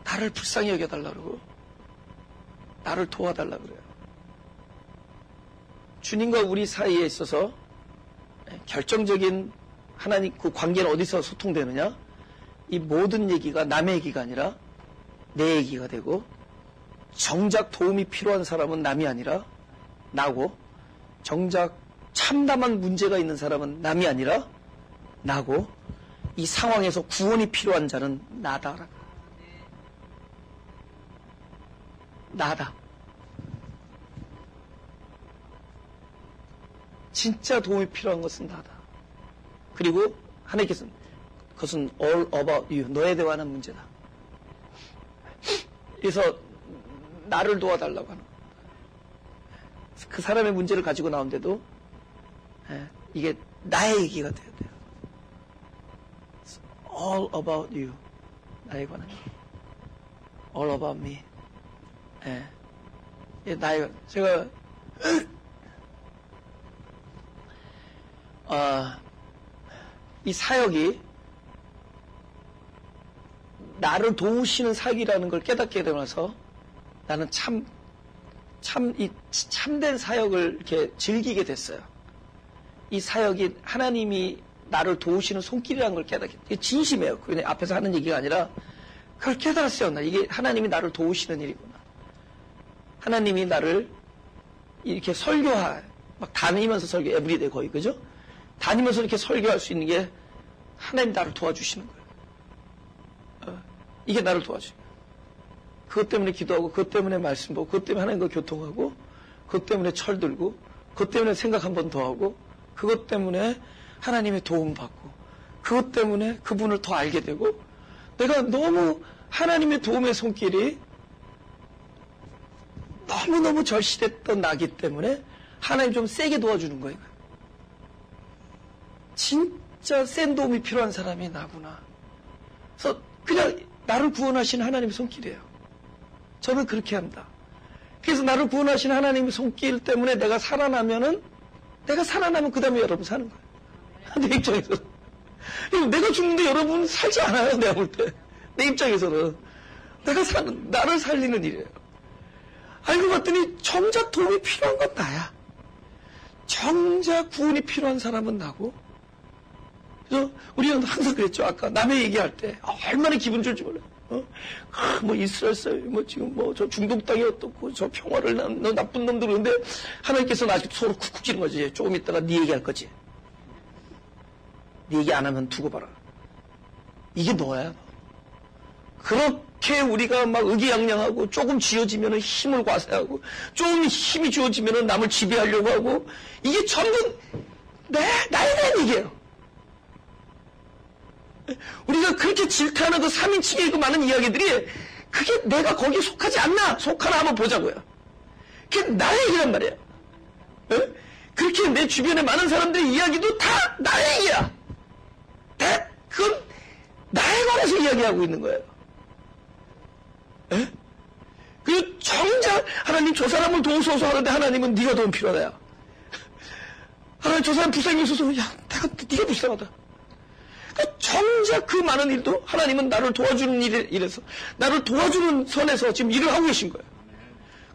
나를 불쌍히 여겨달라고 그러고 나를 도와달라고 그래요. 주님과 우리 사이에 있어서 결정적인 하나님 그 관계는 어디서 소통되느냐? 이 모든 얘기가 남의 얘기가 아니라 내 얘기가 되고 정작 도움이 필요한 사람은 남이 아니라 나고 정작 참담한 문제가 있는 사람은 남이 아니라 나고 이 상황에서 구원이 필요한 자는 나다. 나다. 진짜 도움이 필요한 것은 나다. 그리고 하나님께서는 그것은 all about you. 너에 대한 문제다. 그래서 나를 도와달라고 하는 거예요. 그 사람의 문제를 가지고 나온데도 이게 나의 얘기가 돼야 돼요. It's all about you. 나에 관한 all about me. 나의 제가 이 사역이 나를 도우시는 사역이라는 걸 깨닫게 되면서 나는 참된 사역을 이렇게 즐기게 됐어요. 이 사역이 하나님이 나를 도우시는 손길이라는 걸 깨닫게 됐어요. 이게 진심이에요. 그냥 앞에서 하는 얘기가 아니라 그걸 깨달았어요. 이게 하나님이 나를 도우시는 일이구나. 하나님이 나를 이렇게 막 다니면서 설교, 에브리데이 거의, 그죠? 다니면서 이렇게 설교할 수 있는 게 하나님 나를 도와주시는 거예요. 이게 나를 도와주는 거예요. 그것 때문에 기도하고, 그것 때문에 말씀 보고, 그것 때문에 하나님과 교통하고, 그것 때문에 철들고, 그것 때문에 생각 한 번 더 하고, 그것 때문에 하나님의 도움 받고, 그것 때문에 그분을 더 알게 되고, 내가 너무 하나님의 도움의 손길이 너무너무 절실했던 나기 때문에 하나님 좀 세게 도와주는 거예요. 진짜 센 도움이 필요한 사람이 나구나. 그래서 그냥 나를 구원하신 하나님의 손길이에요. 저는 그렇게 합니다. 그래서 나를 구원하신 하나님의 손길 때문에 내가 살아나면 그 다음에 여러분 사는 거예요. 내 입장에서. 내가 죽는데 여러분 살지 않아요. 내가 볼 때. 내 입장에서는. 나를 살리는 일이에요. 알고 봤더니 정작 도움이 필요한 건 나야. 정작 구원이 필요한 사람은 나고. 그래서 우리는 항상 그랬죠. 아까 남의 얘기할 때 얼마나 기분 좋을지 몰라요. 뭐 이스라엘 사회, 지금 저 중동 땅이 어떻고 저 평화를 너 나쁜 놈들 그런데 하나님께서는 아직 서로 쿡쿡 찌는 거지. 조금 있다가 네 얘기할 거지. 네 얘기 안 하면 두고 봐라. 이게 너야. 그렇게 우리가 막 의기양양하고 조금 쥐어지면 힘을 과세하고 조금 힘이 쥐어지면 남을 지배하려고 하고 이게 전부 나에 대한 얘기예요. 우리가 그렇게 질타하는 그 3인칭의 그 많은 이야기들이 그게 내가 거기에 속하지 않나 속하나 한번 보자고요. 그게 나의 얘기란 말이에요. 그렇게 내 주변에 많은 사람들의 이야기도 다 나의 얘기야. 그건 나에 관해서 이야기하고 있는 거예요. 그리고 정작 하나님 저 사람을 도우소서 하는데 하나님은 네가 도움 필요하다. 하나님 저 사람 불쌍히 여소서 야 네가 불쌍하다. 그러니까 정작 그 많은 일도 하나님은 나를 도와주는 일에서 나를 도와주는 선에서 지금 일을 하고 계신 거예요.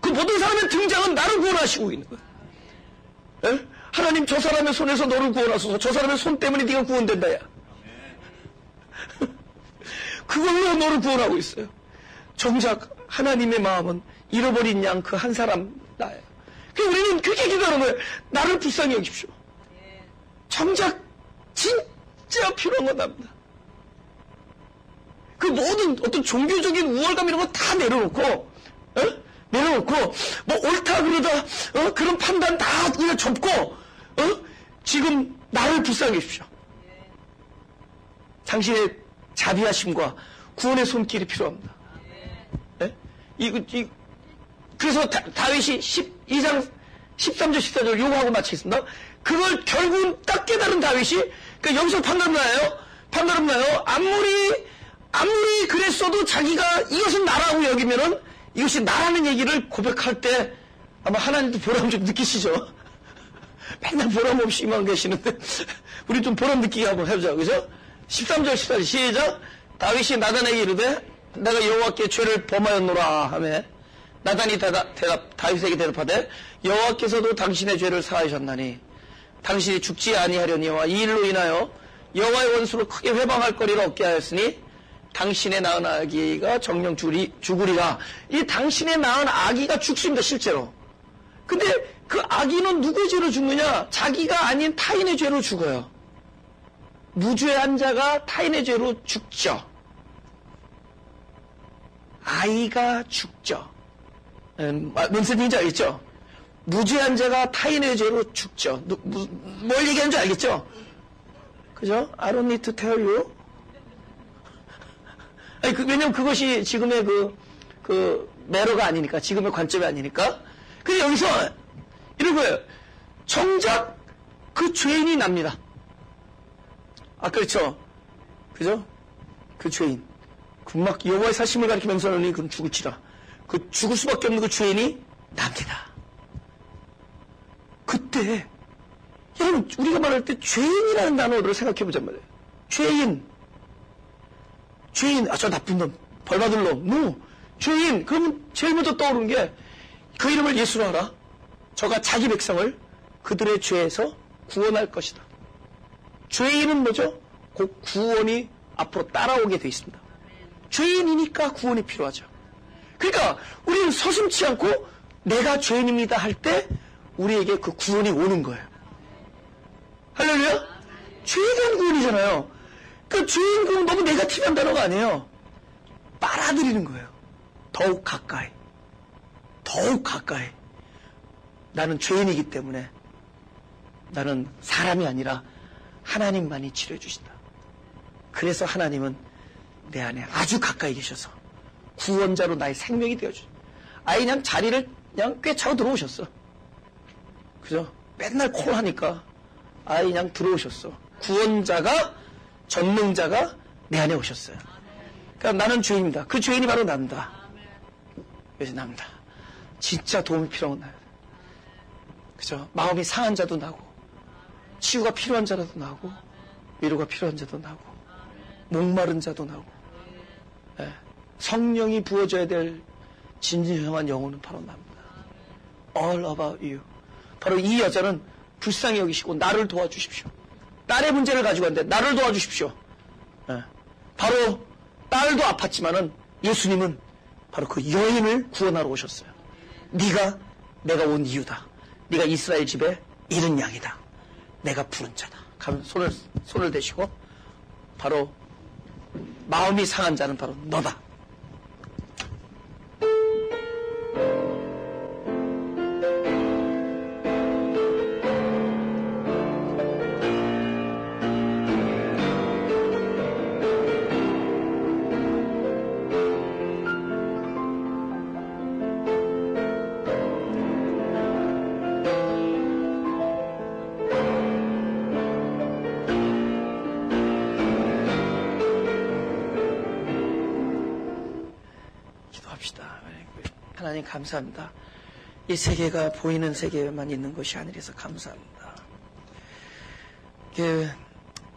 그 모든 사람의 등장은 나를 구원하시고 있는 거예요. 하나님 저 사람의 손에서 너를 구원하소서. 저 사람의 손 때문에 네가 구원된다 야. 그걸로 너를 구원하고 있어요. 정작 하나님의 마음은 잃어버린 양 그 한 사람 나예요. 그러니까 우리는 그렇게 기도하는 거예요. 나를 불쌍히 여기십시오. 정작 진짜 필요한 건 납니다. 그 모든 어떤 종교적인 우월감 이런 거 다 내려놓고, 내려놓고, 뭐 옳다 그러다, 그런 판단 다 그냥 접고, 지금 나를 불쌍히 해주십시오. 당신의 자비하심과 구원의 손길이 필요합니다. 그래서 다윗이 12장 13절 14절 요구하고 마치겠습니다. 그걸 결국은 딱 깨달은 다윗이, 그러니까 여기서 판단은 나요. 아무리 그랬어도 자기가 이것은 나라고 여기면은 이것이 나라는 얘기를 고백할 때 아마 하나님도 보람 좀 느끼시죠? 맨날 보람 없이만 계시는데 우리 좀 보람 느끼게 한번 해보자. 그죠? 13절 14절 시작. 다윗이 나단에게 이르되 내가 여호와께 죄를 범하였노라 하며 나단이 다윗에게 대답하되 여호와께서도 당신의 죄를 사하셨나니 당신이 죽지 아니하려니와 이 일로 인하여 여호와의 원수로 크게 회방할 거리를 얻게 하였으니 당신의 낳은 아기가 정령 죽으리라. 이 당신의 낳은 아기가 죽습니다, 실제로. 근데 그 아기는 누구의 죄로 죽느냐? 자기가 아닌 타인의 죄로 죽어요. 무죄한 자가 타인의 죄로 죽죠. 아이가 죽죠. 무슨 얘기인지 알겠죠? 무죄한 자가 타인의 죄로 죽죠. 뭘 얘기하는지 알겠죠? 그죠? I don't need to tell you. 아니, 왜냐면 그것이 지금의 매너가 아니니까, 지금의 관점이 아니니까. 근데 여기서 이런 거예요. 정작 그 죄인이 납니다. 그렇죠. 그죠? 그 죄인. 막 여호와의 사심을 가리키면서는 그럼 죽을지라. 그 죽을 수밖에 없는 그 죄인이 납니다. 그때 여러분 우리가 말할 때 죄인이라는 단어를 생각해 보잔 말이에요. 죄인, 저 나쁜 놈, 벌받을 놈, 죄인. 그러면 제일 먼저 떠오르는 게 그 이름을 예수로 하라. 저가 자기 백성을 그들의 죄에서 구원할 것이다. 죄인은 뭐죠? 곧 구원이 앞으로 따라오게 돼 있습니다. 죄인이니까 구원이 필요하죠. 그러니까 우리는 서슴지 않고 내가 죄인입니다 할 때 우리에게 그 구원이 오는 거예요. 할렐루야? 죄에 대한 구원이잖아요. 그러니까 죄인 구원 너무 네거티브한 단어가 아니에요. 빨아들이는 거예요. 더욱 가까이. 나는 죄인이기 때문에 나는 사람이 아니라 하나님만이 치료해 주신다. 그래서 하나님은 내 안에 아주 가까이 계셔서 구원자로 나의 생명이 되어주죠. 그냥 자리를 그냥 꿰차고 들어오셨어. 그죠? 맨날 콜하니까 그냥 들어오셨어. 구원자가, 전능자가 내 안에 오셨어요. 그러니까 나는 죄인입니다. 그 죄인이 바로 난다. 그래서 납니다. 진짜 도움이 필요한 나요. 그죠? 마음이 상한 자도 나고, 치유가 필요한 자라도 나고, 위로가 필요한 자도 나고, 목마른 자도 나고, 성령이 부어져야 될 진정한 영혼은 바로 납니다. All about you. 바로 이 여자는 불쌍히 여기시고 나를 도와주십시오. 딸의 문제를 가지고 왔는데 나를 도와주십시오. 바로 딸도 아팠지만은 예수님은 바로 그 여인을 구원하러 오셨어요. 내가 온 이유다. 네가 이스라엘 집에 잃은 양이다. 내가 부른 자다. 가면 손을 대시고 바로 마음이 상한 자는 바로 너다. 하나님 감사합니다. 이 세계가 보이는 세계에만 있는 것이 아니라서 감사합니다. 이게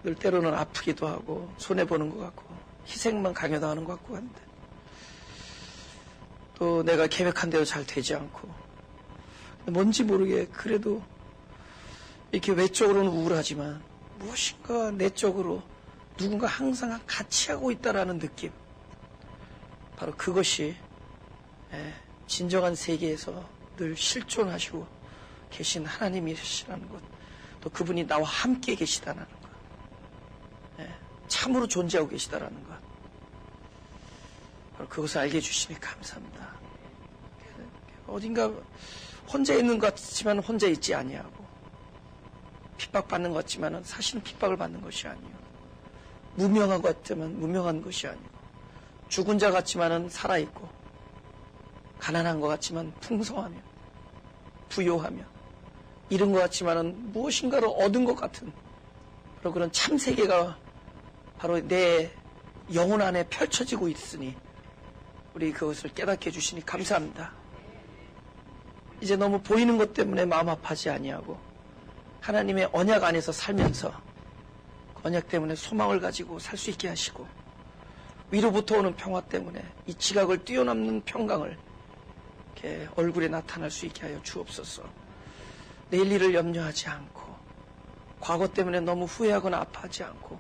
늘 때로는 아프기도 하고 손해보는 것 같고 희생만 강요당하는 것 같고 한데 또 내가 계획한 대로 잘 되지 않고 뭔지 모르게 그래도 이렇게 외적으로는 우울하지만 무엇인가 내적으로 누군가 항상 같이 하고 있다라는 느낌, 바로 그것이 진정한 세계에서 늘 실존하시고 계신 하나님이시라는 것, 또 그분이 나와 함께 계시다는 것, 참으로 존재하고 계시다라는 것, 그것을 알게 해주시니 감사합니다. 어딘가 혼자 있는 것 같지만 혼자 있지 아니하고, 핍박받는 것 같지만 사실은 핍박을 받는 것이 아니요, 무명한 것 같지만 무명한 것이 아니고, 죽은 자 같지만 살아있고, 가난한 것 같지만 풍성하며 부요하며, 잃은 것 같지만 무엇인가를 얻은 것 같은 바로 그런 참 세계가 바로 내 영혼 안에 펼쳐지고 있으니 우리 그것을 깨닫게 해주시니 감사합니다. 이제 너무 보이는 것 때문에 마음 아파하지 아니하고 하나님의 언약 안에서 살면서 그 언약 때문에 소망을 가지고 살 수 있게 하시고, 위로부터 오는 평화 때문에 이 지각을 뛰어넘는 평강을 이렇게 얼굴에 나타날 수 있게 하여 주옵소서. 내일 일을 염려하지 않고, 과거 때문에 너무 후회하거나 아파하지 않고,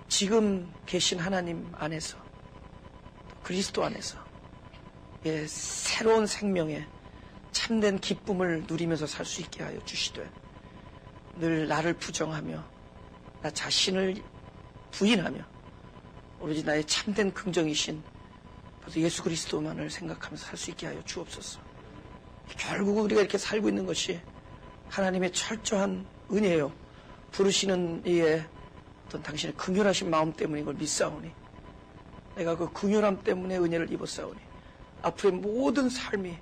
지금 계신 하나님 안에서, 그리스도 안에서 새로운 생명의 참된 기쁨을 누리면서 살 수 있게 하여 주시되, 늘 나를 부정하며 나 자신을 부인하며 오로지 나의 참된 긍정이신 예수 그리스도만을 생각하면서 살 수 있게 하여 주옵소서. 결국 우리가 이렇게 살고 있는 것이 하나님의 철저한 은혜요, 부르시는 이의 어떤 당신의 긍휼하신 마음 때문인 걸 믿사오니, 내가 그 긍휼함 때문에 은혜를 입었사오니 앞으로의 모든 삶이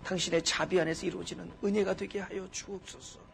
당신의 자비 안에서 이루어지는 은혜가 되게 하여 주옵소서.